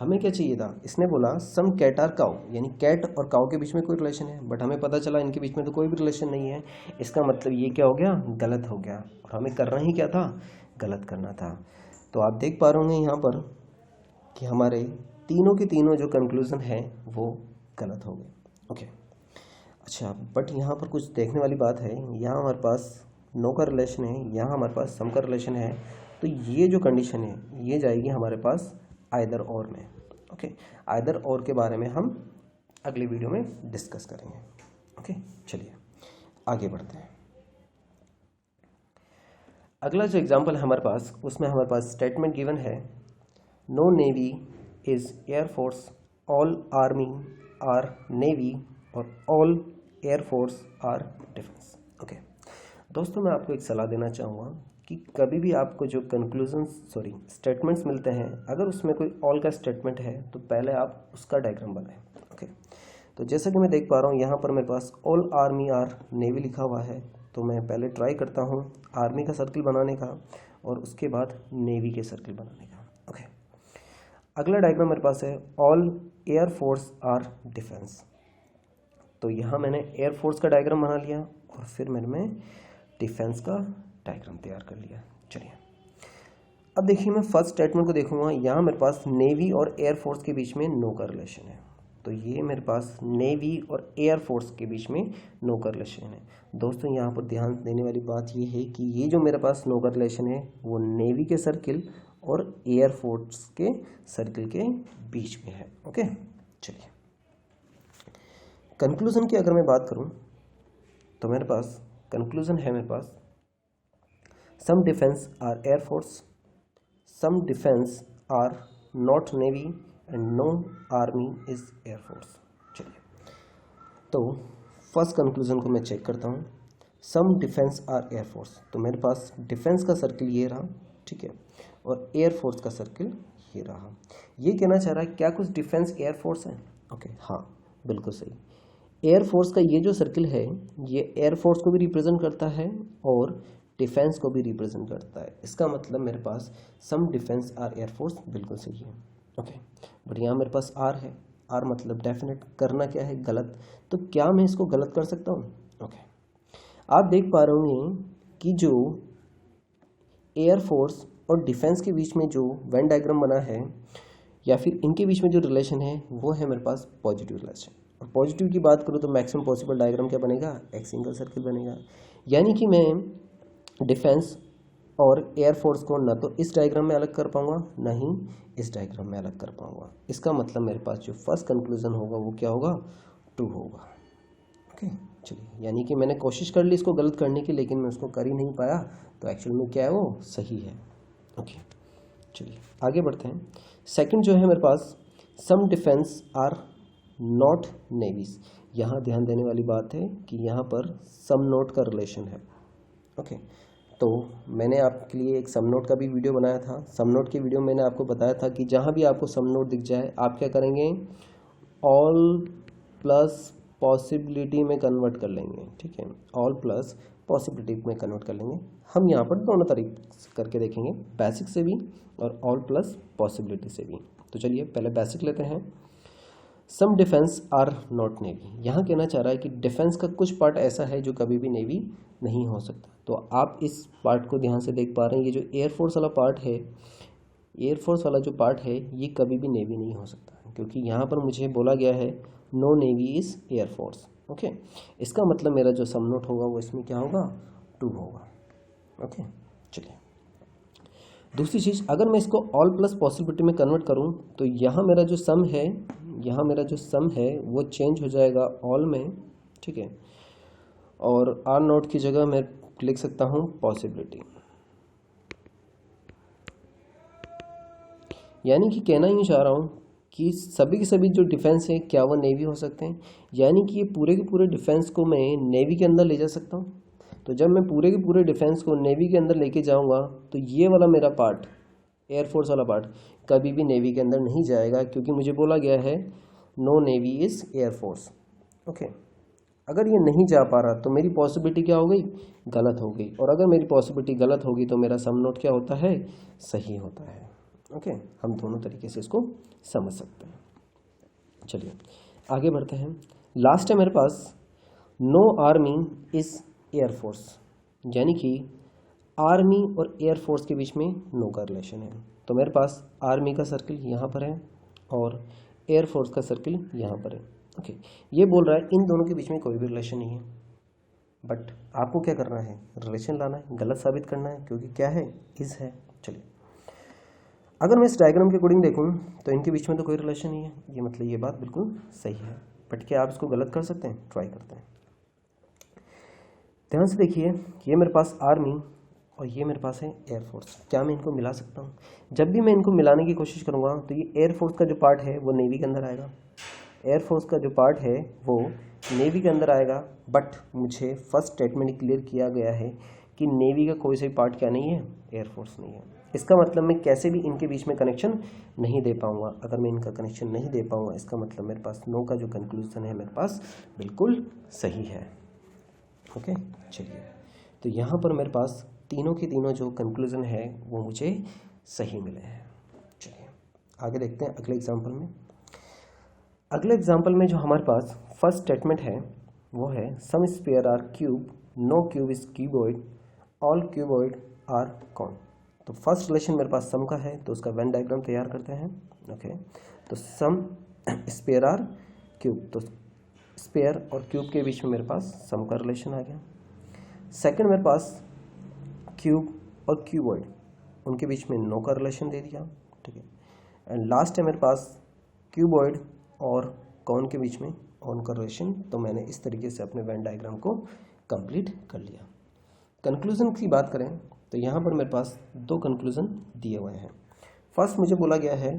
हमें क्या चाहिए था, इसने बोला सम कैट आर काउ, यानी कैट और काउ के बीच में कोई रिलेशन है, बट हमें पता चला इनके बीच में तो कोई भी रिलेशन नहीं है। इसका मतलब ये क्या हो गया, गलत हो गया, और हमें करना ही क्या था, गलत करना था। तो आप देख पा रहे होंगे यहाँ पर कि हमारे तीनों के तीनों जो कंक्लूजन है वो गलत हो गए। ओके, अच्छा, बट यहाँ पर कुछ देखने वाली बात है, यहाँ हमारे पास नो का रिलेशन है, यहाँ हमारे पास सम का रिलेशन है, तो ये जो कंडीशन है ये जाएगी हमारे पास आइदर और में। ओके, आइदर और के बारे में हम अगली वीडियो में डिस्कस करेंगे। ओके, चलिए आगे बढ़ते हैं। अगला जो एग्जाम्पल है हमारे पास, उसमें हमारे पास स्टेटमेंट गिवन है, no navy is air force, all army are navy और all air force are defence. Okay दोस्तों, मैं आपको एक सलाह देना चाहूँगा कि कभी भी आपको जो स्टेटमेंट्स मिलते हैं, अगर उसमें कोई ऑल का स्टेटमेंट है तो पहले आप उसका डायग्राम बनाएं। ओके, तो जैसा कि मैं देख पा रहा हूँ यहाँ पर मेरे पास ऑल आर्मी आर नेवी लिखा हुआ है, तो मैं पहले ट्राई करता हूँ आर्मी का सर्किल बनाने का और उसके बाद नेवी के सर्किल बनाने का। ओके, अगला डायग्राम मेरे पास है ऑल एयरफोर्स आर डिफेंस, तो यहाँ मैंने एयरफोर्स का डायग्राम बना लिया और फिर मैंने डिफेंस का डायग्राम तैयार कर लिया। चलिए अब देखिए, मैं फर्स्ट स्टेटमेंट को देखूंगा, यहाँ मेरे पास नेवी और एयरफोर्स के बीच में नो का रिलेशन है, तो ये मेरे पास नेवी और एयरफोर्स के बीच में नो का रिलेशन है। दोस्तों यहाँ पर ध्यान देने वाली बात ये है कि ये जो मेरे पास नो का रिलेशन है वो नेवी के सर्किल और एयरफोर्स के सर्किल के बीच में है। ओके, चलिए कंक्लूजन की अगर मैं बात करूं तो मेरे पास कंक्लूजन है, मेरे पास some defence are air force, some defence are not navy and no army is air force. चलिए, तो फर्स्ट कंक्लूजन को मैं चेक करता हूँ, सम डिफेंस आर एयरफोर्स, तो मेरे पास डिफेंस का सर्किल ये रहा, ठीक है, और एयरफोर्स का सर्किल ये रहा। ये कहना चाह रहा है क्या कुछ डिफेंस एयरफोर्स है। ओके, हाँ बिल्कुल सही, एयरफोर्स का ये जो सर्किल है ये एयरफोर्स को भी रिप्रेजेंट करता है और डिफेंस को भी रिप्रेजेंट करता है। इसका मतलब मेरे पास सम डिफेंस आर एयरफोर्स बिल्कुल सही है। ओके, बट यहाँ मेरे पास आर है, आर मतलब डेफिनेट करना क्या है, गलत, तो क्या मैं इसको गलत कर सकता हूँ। ओके, आप देख पा रहे होंगे कि जो एयरफोर्स और डिफेंस के बीच में जो वेन डायग्राम बना है या फिर इनके बीच में जो रिलेशन है वो है मेरे पास पॉजिटिव रिलेशन। और पॉजिटिव की बात करूँ तो मैक्सिमम पॉसिबल डायग्राम क्या बनेगा, एक सिंगल सर्किल बनेगा, यानी कि मैं डिफेंस और एयरफोर्स को ना तो इस डायग्राम में अलग कर पाऊंगा ना ही इस डायग्राम में अलग कर पाऊंगा। इसका मतलब मेरे पास जो फर्स्ट कंक्लूजन होगा वो क्या होगा, ट्रू होगा। ओके, चलिए, यानी कि मैंने कोशिश कर ली इसको गलत करने की, लेकिन मैं उसको कर ही नहीं पाया, तो एक्चुअल में क्या है वो सही है। ओके, चलिए आगे बढ़ते हैं। सेकंड जो है मेरे पास some defence are not navy's, यहाँ ध्यान देने वाली बात है कि यहाँ पर सम नोट का रिलेशन है। ओके, तो मैंने आपके लिए एक सम नोट का भी वीडियो बनाया था। सम नोट के वीडियो में मैंने आपको बताया था कि जहाँ भी आपको सम नोट दिख जाए आप क्या करेंगे, ऑल प्लस पॉसिबिलिटी में कन्वर्ट कर लेंगे, ठीक है, ऑल प्लस पॉसिबिलिटी में कन्वर्ट कर लेंगे। हम यहाँ पर दोनों तरीके से करके देखेंगे, बेसिक से भी और ऑल प्लस पॉसिबिलिटी से भी। तो चलिए पहले बेसिक लेते हैं। सम डिफेंस आर नॉट नेवी, यहाँ कहना चाह रहा है कि डिफेंस का कुछ पार्ट ऐसा है जो कभी भी नेवी नहीं हो सकता। तो आप इस पार्ट को ध्यान से देख पा रहे हैं, ये जो एयरफोर्स वाला पार्ट है, एयरफोर्स वाला जो पार्ट है ये कभी भी नेवी नहीं हो सकता, क्योंकि यहाँ पर मुझे बोला गया है no navy is air force. Okay, इसका मतलब मेरा जो सम नोट होगा वो इसमें क्या होगा, 2 होगा। ओके, चलिए दूसरी चीज़, अगर मैं इसको ऑल प्लस पॉसिबिलिटी में कन्वर्ट करूं तो यहाँ मेरा जो सम है, यहाँ मेरा जो सम है वो चेंज हो जाएगा ऑल में, ठीक है, और आर नोट की जगह मैं लिख सकता हूँ पॉसिबिलिटी। यानी कि कहना यूँ चाह रहा हूँ कि सभी के सभी जो डिफेंस है क्या वो नेवी हो सकते हैं, यानी कि ये पूरे के पूरे डिफेंस को मैं नेवी के अंदर ले जा सकता हूँ। तो जब मैं पूरे के पूरे डिफेंस को नेवी के अंदर लेके जाऊंगा तो ये वाला मेरा पार्ट, एयरफोर्स वाला पार्ट, कभी भी नेवी के अंदर नहीं जाएगा, क्योंकि मुझे बोला गया है no navy is air force. Okay, अगर ये नहीं जा पा रहा तो मेरी पॉसिबिलिटी क्या हो गई, गलत हो गई, और अगर मेरी पॉसिबिलिटी गलत होगी तो मेरा सम नोट क्या होता है, सही होता है। ओके, हम दोनों तरीके से इसको समझ सकते हैं। चलिए आगे बढ़ते हैं। लास्ट है मेरे पास नो आर्मी इज एयरफोर्स, यानी कि आर्मी और एयरफोर्स के बीच में नो का रिलेशन है। तो मेरे पास आर्मी का सर्किल यहाँ पर है और एयरफोर्स का सर्किल यहाँ पर है। ओके, ये बोल रहा है इन दोनों के बीच में कोई भी रिलेशन नहीं है, बट आपको क्या करना है, रिलेशन लाना है, गलत साबित करना है, क्योंकि क्या है, इज है। चलिए अगर मैं इस डायग्राम के अकॉर्डिंग देखूँ तो इनके बीच में तो कोई रिलेशन नहीं है, ये मतलब ये बात बिल्कुल सही है, बट क्या आप इसको गलत कर सकते हैं, ट्राई करते हैं। ध्यान से देखिए, ये मेरे पास आर्मी और ये मेरे पास है एयरफोर्स, क्या मैं इनको मिला सकता हूँ? जब भी मैं इनको मिलाने की कोशिश करूँगा तो ये एयरफोर्स का जो पार्ट है वो नेवी के अंदर आएगा, एयरफोर्स का जो पार्ट है वो नेवी के अंदर आएगा, बट मुझे फर्स्ट स्टेटमेंट क्लियर किया गया है कि नेवी का कोई सा पार्ट क्या नहीं है, एयरफोर्स नहीं है। इसका मतलब मैं कैसे भी इनके बीच में कनेक्शन नहीं दे पाऊंगा। अगर मैं इनका कनेक्शन नहीं दे पाऊंगा इसका मतलब मेरे पास नो का जो कंक्लूजन है मेरे पास बिल्कुल सही है। ओके, चलिए तो यहाँ पर मेरे पास तीनों के तीनों जो कंक्लूजन है वो मुझे सही मिले हैं। चलिए आगे देखते हैं अगले एग्जाम्पल में। अगले एग्जाम्पल में जो हमारे पास फर्स्ट स्टेटमेंट है वो है some sphere are cube, no cube is cuboid, all cuboid are cone. तो फर्स्ट रिलेशन मेरे पास सम का है, तो उसका वेन डायग्राम तैयार करते हैं। ओके, तो सम स्फीयर आर क्यूब, तो स्फीयर और क्यूब के बीच में मेरे पास सम का रिलेशन आ गया। सेकंड मेरे पास क्यूब और क्यूबॉइड, उनके बीच में नो का रिलेशन दे दिया, ठीक है। एंड लास्ट है मेरे पास क्यूबॉइड और कॉन के बीच में ऑन का रिलेशन, तो मैंने इस तरीके से अपने वेन डायग्राम को कंप्लीट कर लिया। कंक्लूजन की बात करें तो यहाँ पर मेरे पास 2 कंक्लूजन दिए हुए हैं। फर्स्ट मुझे बोला गया है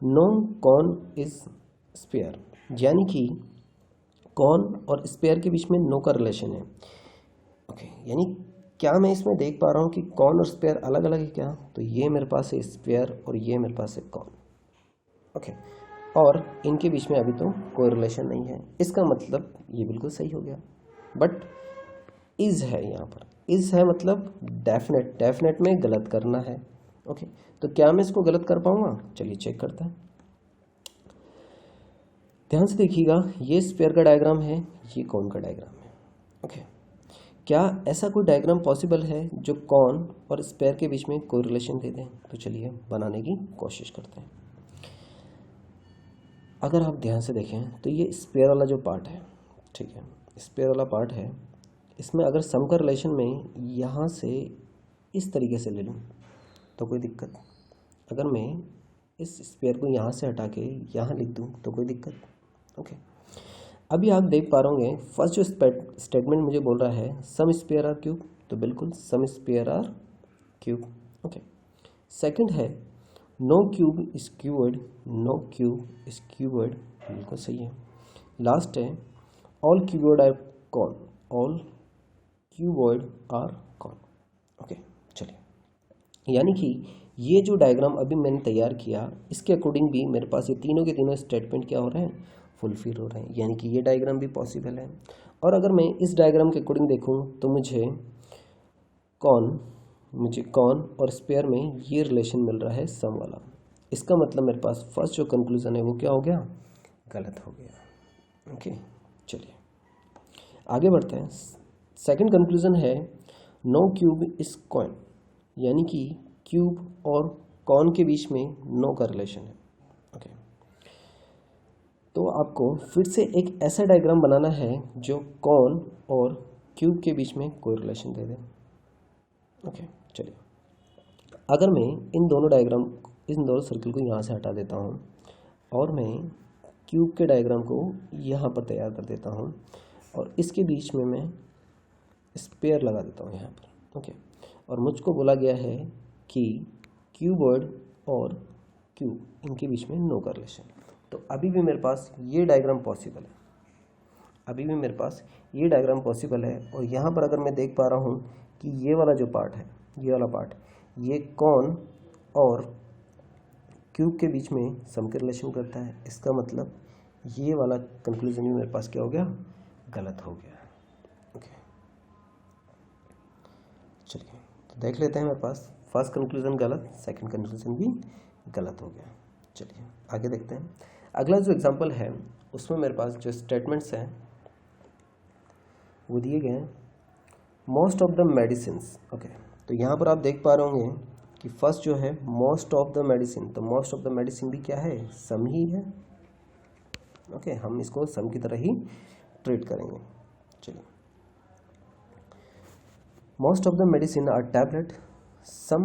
नो कॉन इज स्फीयर, यानी कि कॉन और स्फीयर के बीच में नो का रिलेशन है। ओके, यानी क्या मैं इसमें देख पा रहा हूँ कि कॉन और स्फीयर अलग अलग है क्या? तो ये मेरे पास है स्फीयर और ये मेरे पास है कॉन। ओके, और इनके बीच में अभी तो कोई रिलेशन नहीं है, इसका मतलब ये बिल्कुल सही हो गया। बट इज है, यहाँ पर इज है मतलब डेफिनेट, डेफिनेट में गलत करना है। ओके, तो क्या मैं इसको गलत कर पाऊंगा? चलिए चेक करते हैं। ध्यान से देखिएगा, ये स्फीयर का डायग्राम है, ये कॉन का डायग्राम है। ओके, क्या ऐसा कोई डायग्राम पॉसिबल है जो कॉन और स्फीयर के बीच में कोई रिलेशन दे दें? तो चलिए बनाने की कोशिश करते हैं। अगर आप ध्यान से देखें तो ये स्फीयर वाला जो पार्ट है, ठीक है, स्फीयर वाला पार्ट है, इसमें अगर सम का रिलेशन में यहाँ से इस तरीके से ले लूँ तो कोई दिक्कत, अगर मैं इस स्फीयर को यहाँ से हटा के यहाँ लिख दूँ तो कोई दिक्कत। ओके, अभी आप देख पा रहे होंगे फर्स्ट जो स्टेटमेंट मुझे बोल रहा है सम स्फीयर आर क्यूब, तो बिल्कुल some sphere are cube. Okay, second है no cube is cuboid, no cube is cuboid, बिल्कुल सही है। लास्ट है all cuboid are cone, all cuboid are cone. Okay, चलिए, यानी कि ये जो डायग्राम अभी मैंने तैयार किया इसके अकॉर्डिंग भी मेरे पास ये तीनों के तीनों स्टेटमेंट क्या हो रहे हैं, फुलफिल हो रहे हैं, यानी कि ये डायग्राम भी पॉसिबल है। और अगर मैं इस डायग्राम के अकॉर्डिंग देखूं तो मुझे कॉन और स्पेयर में ये रिलेशन मिल रहा है सम वाला। इसका मतलब मेरे पास फर्स्ट जो कंक्लूजन है वो क्या हो गया, गलत हो गया। ओके, चलिए आगे बढ़ते हैं। सेकंड कंक्लूजन है नो क्यूब इज कॉइन, यानी कि क्यूब और कॉन के बीच में नो का रिलेशन है। ओके, तो आपको फिर से एक ऐसा डायग्राम बनाना है जो कॉन और क्यूब के बीच में कोई रिलेशन दे दे। ओके, चलिए अगर मैं इन दोनों सर्किल को यहाँ से हटा देता हूँ और मैं क्यूब के डायग्राम को यहाँ पर तैयार कर देता हूँ और इसके बीच में मैं स्पेयर लगा देता हूँ यहाँ पर। ओके, और मुझको बोला गया है कि क्यूबॉइड और क्यूब इनके बीच में नो का रिलेशन, तो अभी भी मेरे पास ये डायग्राम पॉसिबल है। और यहाँ पर अगर मैं देख पा रहा हूँ कि ये वाला जो पार्ट है, ये वाला पार्ट, ये कॉन और क्यूब के बीच में सम के रिलेशन करता है। इसका मतलब ये वाला कंक्लूजन भी मेरे पास क्या हो गया, गलत हो गया। ओके, चलिए तो देख लेते हैं, मेरे पास फर्स्ट कंक्लूजन गलत, सेकंड कंक्लूजन भी गलत हो गया। चलिए आगे देखते हैं। अगला जो एग्जांपल है उसमें मेरे पास जो स्टेटमेंट्स हैं वो दिए गए हैं most of the medicines. Okay, तो यहाँ पर आप देख पा रहे होंगे कि फर्स्ट जो है मोस्ट ऑफ द मेडिसिन, तो मोस्ट ऑफ द मेडिसिन भी क्या है, सम ही है। ओके, हम इसको सम की तरह ही ट्रीट करेंगे। चलिए, most of the medicine are tablet, some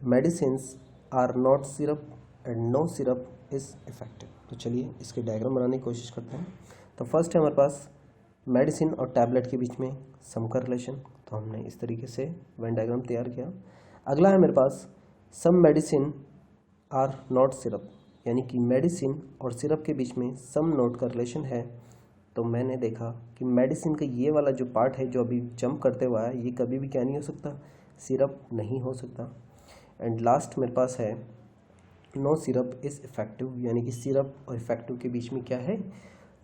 medicines are not syrup and no syrup is effective. तो चलिए इसके डायग्राम बनाने की कोशिश करते हैं। तो फर्स्ट है हमारे पास मेडिसिन और टैबलेट के बीच में सम का रिलेशन, तो हमने इस तरीके से वेन डायग्राम तैयार किया। अगला है मेरे पास some medicine are not syrup, यानी कि मेडिसिन और सिरप के बीच में सम नोट का रिलेशन है। तो मैंने देखा कि मेडिसिन का ये वाला जो पार्ट है जो अभी जंप करते हुआ है, ये कभी भी क्या नहीं हो सकता, सिरप नहीं हो सकता। एंड लास्ट मेरे पास है नो सिरप इज़ इफेक्टिव, यानी कि सिरप और इफेक्टिव के बीच में क्या है,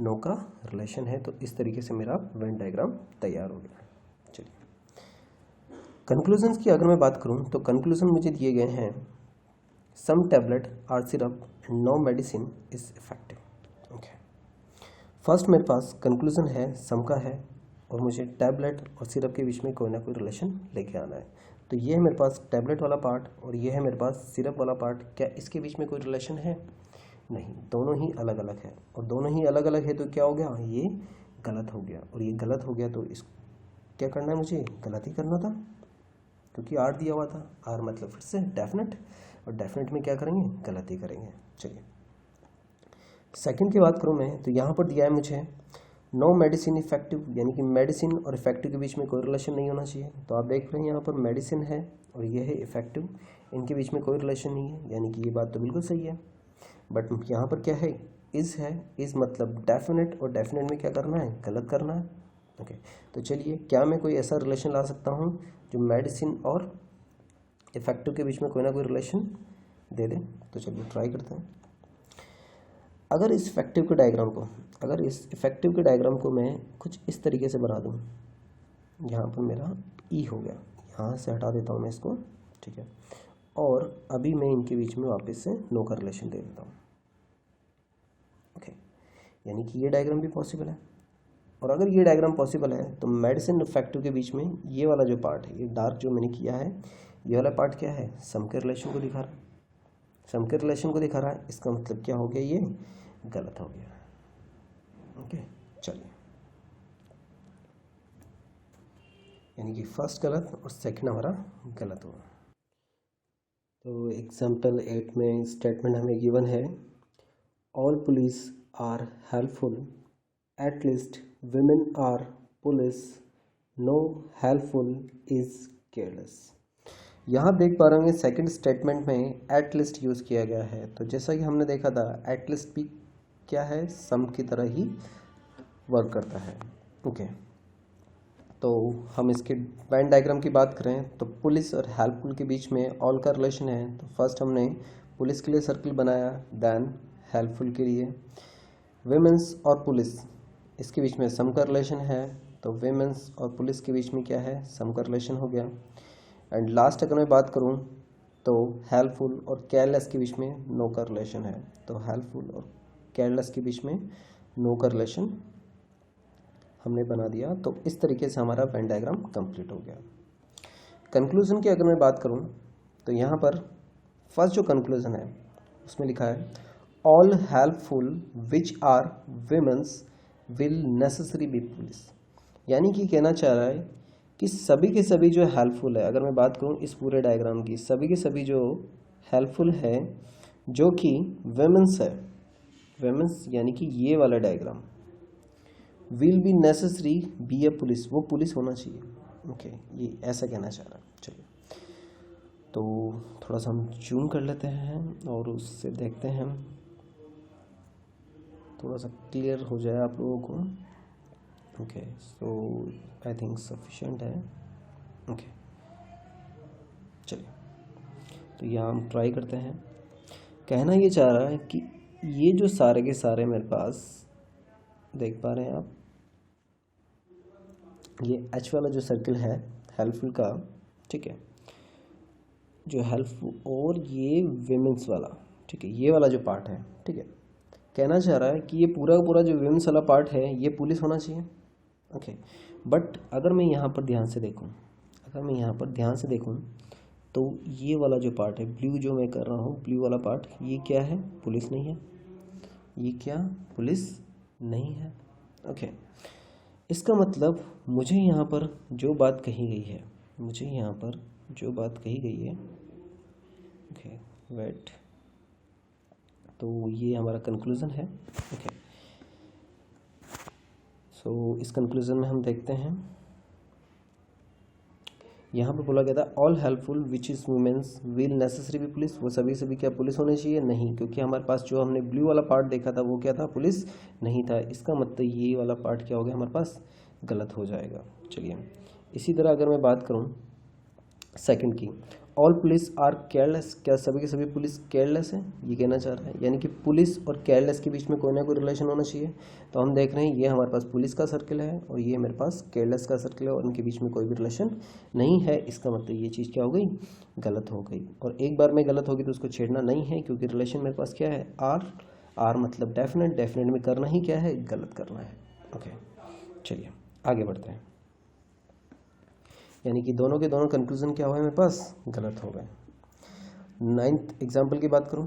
नो का रिलेशन है। तो इस तरीके से मेरा वेन डायग्राम तैयार हो गया। चलिए कंक्लूजन्स की अगर मैं बात करूं तो कंक्लूजन मुझे दिए गए हैं some tablet are syrup and no medicine is effective. Okay, first मेरे पास कंक्लूजन है सम का है और मुझे टैबलेट और सिरप के बीच में कोई ना कोई रिलेशन लेके आना है। तो ये है मेरे पास टैबलेट वाला पार्ट और ये है मेरे पास सिरप वाला पार्ट। क्या इसके बीच में कोई रिलेशन है, नहीं, दोनों ही अलग अलग है। और दोनों ही अलग अलग है तो क्या हो गया, ये गलत हो गया। और ये गलत हो गया तो इस क्या करना है, मुझे गलत ही करना था क्योंकि आर दिया हुआ था। आर मतलब फिर से डेफिनेट, और डेफिनेट में क्या करेंगे, गलत ही करेंगे। चलिए सेकंड की बात करूं मैं तो यहाँ पर दिया है मुझे नो मेडिसिन इफेक्टिव, यानी कि मेडिसिन और इफेक्टिव के बीच में कोई रिलेशन नहीं होना चाहिए। तो आप देख रहे हैं यहाँ पर मेडिसिन है और ये है इफेक्टिव, इनके बीच में कोई रिलेशन नहीं है, यानी कि ये बात तो बिल्कुल सही है। बट यहाँ पर क्या है, इज़ है, इज़ मतलब डेफिनेट, और डेफिनेट में क्या करना है, गलत करना है। ओके, तो चलिए क्या मैं कोई ऐसा रिलेशन ला सकता हूँ जो मेडिसिन और इफेक्टिव के बीच में कोई ना कोई रिलेशन दे दे। तो चलिए ट्राई करते हैं। अगर इस इफेक्टिव के डायग्राम को मैं कुछ इस तरीके से बना दूँ, यहाँ पर मेरा ई हो गया, यहाँ से हटा देता हूँ मैं इसको, ठीक है। और अभी मैं इनके बीच में वापस से नो का रिलेशन दे देता हूँ। ओके, यानी कि ये डायग्राम भी पॉसिबल है। और अगर ये डायग्राम पॉसिबल है तो मेडिसिन इफेक्टिव के बीच में ये वाला जो पार्ट है, ये डार्क जो मैंने किया है, ये वाला पार्ट क्या है, सम के रिलेशन को दिखा रहा है, सम के रिलेशन को दिखा रहा है। इसका मतलब क्या हो गया, ये गलत हो गया। ओके, चलिए, यानी कि फर्स्ट गलत और सेकंड हमारा गलत हुआ। तो एग्जाम्पल 8 में स्टेटमेंट हमें गिवन है all police are helpful, at least women are police, no helpful is careless। यहाँ देख पा रहे होंगे सेकंड स्टेटमेंट में एट लिस्ट यूज़ किया गया है। तो जैसा कि हमने देखा था एट लिस्ट भी क्या है, सम की तरह ही वर्क करता है। ओके, तो हम इसके वेन डायग्राम की बात करें तो पुलिस और हेल्पफुल के बीच में ऑल का रिलेशन है। तो फर्स्ट हमने पुलिस के लिए सर्किल बनाया, देन हेल्पफुल के लिए, विमेंस और पुलिस, इसके बीच में सम का रिलेशन है, तो विमेंस और पुलिस के बीच में क्या है, सम का रिलेशन हो गया। एंड लास्ट अगर मैं बात करूं तो हेल्पफुल और केयरलेस के बीच में नो का रिलेशन है, तो हेल्पफुल और केयरलेस के बीच में नो का रिलेशन हमने बना दिया। तो इस तरीके से हमारा वेन डायग्राम कंप्लीट हो गया। कंक्लूजन की अगर मैं बात करूं तो यहाँ पर फर्स्ट जो कंक्लूजन है उसमें लिखा है all helpful which are womens will necessary be police, यानी कि कहना चाह रहा है कि सभी के सभी जो हेल्पफुल है, अगर मैं बात करूं इस पूरे डायग्राम की, सभी के सभी जो हेल्पफुल है जो कि विमेंस है, विमेंस यानी कि ये वाला diagram, will be necessary be a police, वो पुलिस होना चाहिए। ओके, ये ऐसा कहना चाह रहा है। चलिए तो थोड़ा सा हम जूम कर लेते हैं और उससे देखते हैं, थोड़ा सा क्लियर हो जाए आप लोगों को। Okay, so I think sufficient है। ओके चलिए, तो यहाँ हम ट्राई करते हैं। कहना ये चाह रहा है कि ये जो सारे के सारे मेरे पास देख पा रहे हैं आप, ये एच वाला जो सर्किल है हेल्पफुल का, ठीक है, जो हेल्पफुल, और ये विमेंस वाला, ठीक है, ये वाला जो पार्ट है, ठीक है, कहना चाह रहा है कि ये पूरा का पूरा जो विमेंस वाला पार्ट है ये पुलिस होना चाहिए। ओके, बट अगर मैं यहाँ पर ध्यान से देखूँ, अगर मैं यहाँ पर ध्यान से देखूँ तो ये वाला जो पार्ट है ब्लू जो मैं कर रहा हूँ, ब्लू वाला पार्ट, ये क्या है, पुलिस नहीं है। ये क्या, पुलिस नहीं है। ओके, इसका मतलब मुझे यहाँ पर जो बात कही गई है, मुझे यहाँ पर जो बात कही गई है, ओके वेट, तो ये हमारा कंक्लूज़न है। ओके, सो इस कंक्लूज़न में हम देखते हैं, यहाँ पर बोला गया था all helpful which is womens will necessary be police, वो सभी सभी क्या पुलिस होने चाहिए, नहीं, क्योंकि हमारे पास जो हमने ब्लू वाला पार्ट देखा था वो क्या था, पुलिस नहीं था। इसका मतलब ये वाला पार्ट क्या हो गया हमारे पास, गलत हो जाएगा। चलिए, इसी तरह अगर मैं बात करूँ सेकंड की, ऑल पुलिस आर केयरलेस, क्या सभी के सभी पुलिस केयरलेस है, ये कहना चाह रहा है, यानी कि पुलिस और केयरलेस के बीच में कोई ना कोई रिलेशन होना चाहिए। तो हम देख रहे हैं ये हमारे पास पुलिस का सर्किल है और ये मेरे पास केयरलेस का सर्किल है और उनके बीच में कोई भी रिलेशन नहीं है। इसका मतलब ये चीज़ क्या हो गई, गलत हो गई। और एक बार में गलत होगी तो उसको छेड़ना नहीं है, क्योंकि रिलेशन मेरे पास क्या है, आर, आर मतलब डेफिनेट, डेफिनेट में करना ही क्या है, गलत करना है। ओके चलिए आगे बढ़ते हैं, यानी कि दोनों के दोनों कंक्लूजन क्या हुए मेरे पास, गलत हो गए। 9th एग्जाम्पल की बात करूं,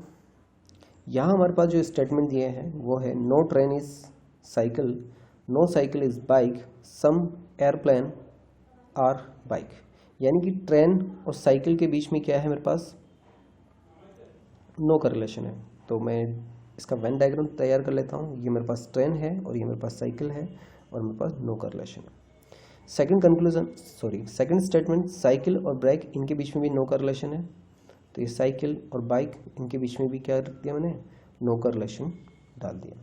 यहाँ हमारे पास जो स्टेटमेंट दिए हैं वो है no train is cycle, no cycle is bike, some airplane are bike, यानी कि ट्रेन और साइकिल के बीच में क्या है मेरे पास, नो का रिलेशन है। तो मैं इसका वेन डायग्राम तैयार कर लेता हूँ। ये मेरे पास ट्रेन है और ये मेरे पास साइकिल है और मेरे पास नो का रिलेशन है। Second conclusion, sorry second statement, cycle और बाइक इनके बीच में भी नो का रिलेशन है। तो ये साइकिल और बाइक इनके बीच में भी क्या रख दिया मैंने, नो का रिलेशन डाल दिया।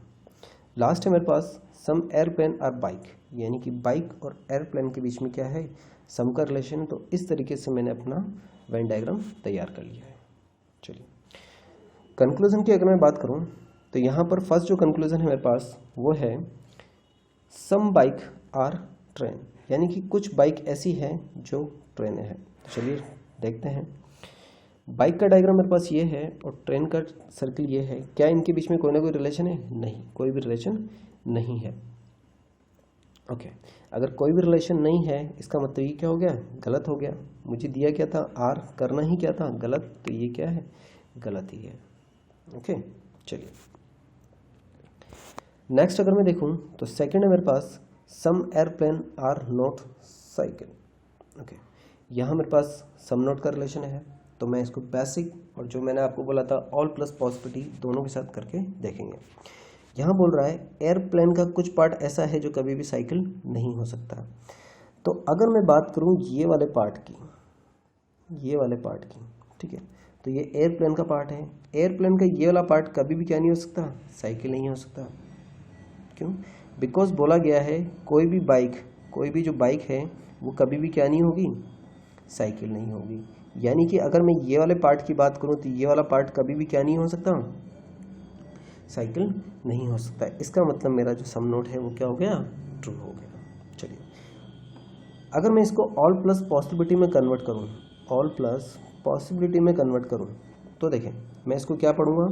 लास्ट है मेरे पास सम एयरप्लेन और बाइक, यानी कि बाइक और एयरप्लेन के बीच में क्या है, सम का रिलेशन। तो इस तरीके से मैंने अपना वेन डायग्राम तैयार कर लिया है। चलिए कंक्लूजन की अगर मैं बात करूं तो यहाँ पर फर्स्ट जो कंक्लूजन है मेरे पास वो है सम बाइक आर ट्रेन, यानी कि कुछ बाइक ऐसी हैं जो ट्रेन है। तो चलिए देखते हैं, बाइक का डायग्राम मेरे पास ये है और ट्रेन का सर्किल ये है, क्या इनके बीच में कोई ना कोई रिलेशन है, नहीं, कोई भी रिलेशन नहीं है। ओके, अगर कोई भी रिलेशन नहीं है इसका मतलब ये क्या हो गया, गलत हो गया। मुझे दिया क्या था, आर, करना ही क्या था, गलत, तो ये क्या है, गलत ही है। ओके चलिए नेक्स्ट अगर मैं देखूं तो सेकंड है मेरे पास some airplane are not cycle. Okay, यहाँ मेरे पास सम नॉट का रिलेशन है, तो मैं इसको बेसिक और जो मैंने आपको बोला था ऑल प्लस पॉसिबिलिटी दोनों के साथ करके देखेंगे। यहाँ बोल रहा है एयरप्लेन का कुछ पार्ट ऐसा है जो कभी भी साइकिल नहीं हो सकता। तो अगर मैं बात करूँ ये वाले पार्ट की, ये वाले पार्ट की, ठीक है, तो ये एयरप्लेन का पार्ट है। एयरप्लेन का ये वाला पार्ट कभी भी क्या नहीं हो सकता, साइकिल नहीं हो सकता। क्यों, बिकॉज बोला गया है कोई भी बाइक, कोई भी जो बाइक है वो कभी भी क्या नहीं होगी, साइकिल नहीं होगी। यानी कि अगर मैं ये वाले पार्ट की बात करूं तो ये वाला पार्ट कभी भी क्या नहीं हो सकता, साइकिल नहीं हो सकता। इसका मतलब मेरा जो सम नोट है वो क्या हो गया, ट्रू हो गया। चलिए अगर मैं इसको ऑल प्लस पॉसिबिलिटी में कन्वर्ट करूँ, ऑल प्लस पॉसिबिलिटी में कन्वर्ट करूँ तो देखें मैं इसको क्या पढ़ूंगा,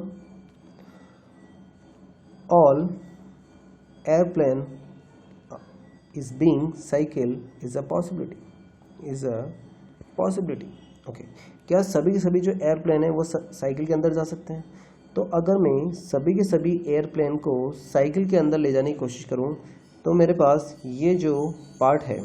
all airplane is being cycle is a possibility, is a possibility. Okay, क्या सभी के सभी जो एयरप्लेन है वो साइकिल के अंदर जा सकते हैं? तो अगर मैं सभी के सभी एयरप्लेन को साइकिल के अंदर ले जाने की कोशिश करूं तो मेरे पास ये जो पार्ट है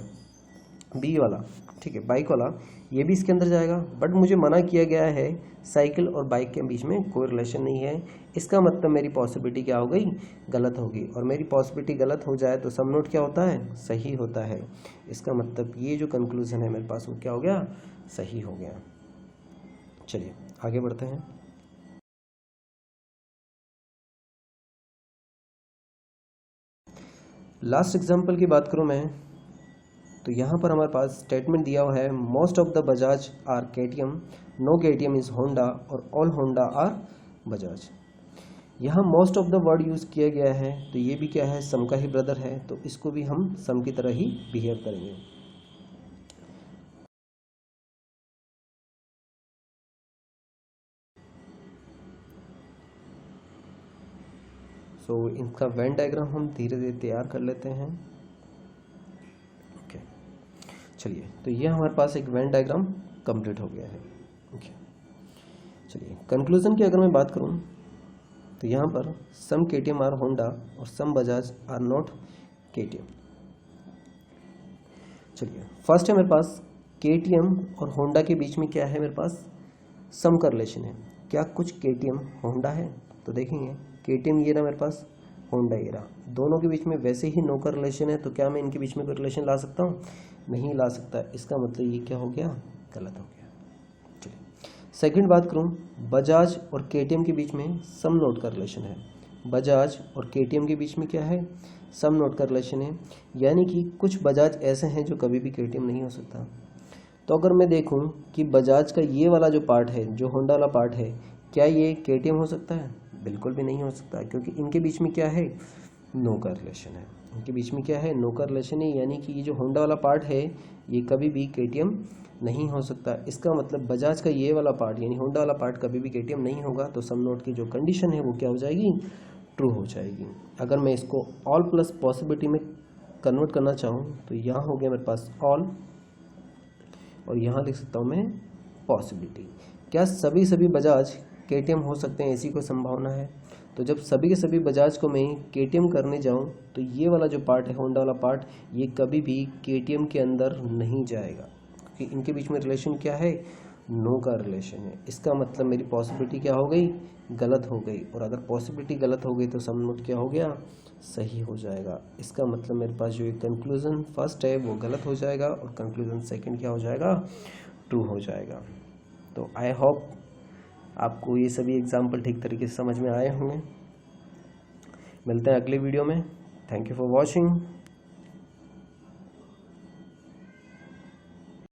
बी वाला, ठीक है, बाइक वाला, ये भी इसके अंदर जाएगा। बट मुझे मना किया गया है साइकिल और बाइक के बीच में कोई रिलेशन नहीं है। इसका मतलब मेरी पॉसिबिलिटी क्या हो गई, गलत होगी। और मेरी पॉसिबिलिटी गलत हो जाए तो सम नोट क्या होता है, सही होता है। इसका मतलब ये जो कंक्लूजन है मेरे पास वो क्या हो गया, सही हो गया। चलिए आगे बढ़ते हैं। लास्ट एग्जाम्पल की बात करूं मैं तो यहाँ पर हमारे पास स्टेटमेंट दिया हुआ है most of the Bajaj are KTM, no KTM is Honda और ऑल होंडा आर बजाज। यहाँ most of the word use किया गया है तो ये भी क्या है, सम का ही ब्रदर है, तो इसको भी हम सम की तरह ही बिहेव करेंगे। सो इनका वेन डायग्राम हम धीरे धीरे तैयार कर लेते हैं। ओके चलिए, तो ये हमारे पास एक वेन डायग्राम कंप्लीट हो गया है। ओके चलिए, कंक्लूजन की अगर मैं बात करूं तो यहाँ पर सम केटीएम आर होंडा और सम बजाज आर नॉट केटीएम। चलिए फर्स्ट है मेरे पास केटीएम और होंडा के बीच में क्या है, मेरे पास सम का रिलेशन है। क्या कुछ केटीएम होंडा है? तो देखेंगे केटीएम ये रहा मेरे पास, होंडा ये रहा, दोनों के बीच में वैसे ही नो का रिलेशन है, तो क्या मैं इनके बीच में कोई रिलेशन ला सकता हूँ? नहीं ला सकता। इसका मतलब ये क्या हो गया, गलत हो गया। चलिए सेकंड बात करूँ, बजाज और केटीएम के बीच में सम नोट का रिलेशन है। बजाज और केटीएम के बीच में क्या है, सम नोट का रिलेशन है, यानी कि कुछ बजाज ऐसे हैं जो कभी भी केटीएम नहीं हो सकता। तो अगर मैं देखूं कि बजाज का ये वाला जो पार्ट है, जो होंडा वाला पार्ट है, क्या ये केटीएम हो सकता है? बिल्कुल भी नहीं हो सकता, क्योंकि इनके बीच में क्या है, नो का रिलेशन है। इनके बीच में क्या है, नो का रिलेशन है, यानी कि ये जो होंडा वाला पार्ट है ये कभी भी केटीएम नहीं हो सकता। इसका मतलब बजाज का ये वाला पार्ट यानी होंडा वाला पार्ट कभी भी केटीएम नहीं होगा। तो सम नोट की जो कंडीशन है वो क्या हो जाएगी, ट्रू हो जाएगी। अगर मैं इसको ऑल प्लस पॉसिबिलिटी में कन्वर्ट करना चाहूँ तो यहाँ हो गया मेरे पास ऑल, और यहाँ लिख सकता हूँ मैं पॉसिबिलिटी। क्या सभी बजाज केटीएम हो सकते हैं, ऐसी कोई संभावना है? तो जब सभी के सभी बजाज को मैं केटीएम करने जाऊँ तो ये वाला जो पार्ट है, होंडा वाला पार्ट, ये कभी भी केटीएम के अंदर नहीं जाएगा, क्योंकि इनके बीच में रिलेशन क्या है, नो का रिलेशन है। इसका मतलब मेरी पॉसिबिलिटी क्या हो गई, गलत हो गई। और अगर पॉसिबिलिटी गलत हो गई तो सम नोट क्या हो गया, सही हो जाएगा। इसका मतलब मेरे पास जो कंक्लूजन फर्स्ट है वो गलत हो जाएगा और कंक्लूजन सेकंड क्या हो जाएगा, ट्रू हो जाएगा। तो आई होप आपको ये सभी एग्जाम्पल ठीक तरीके से समझ में आए होंगे। मिलते हैं अगले वीडियो में। Thank you for watching.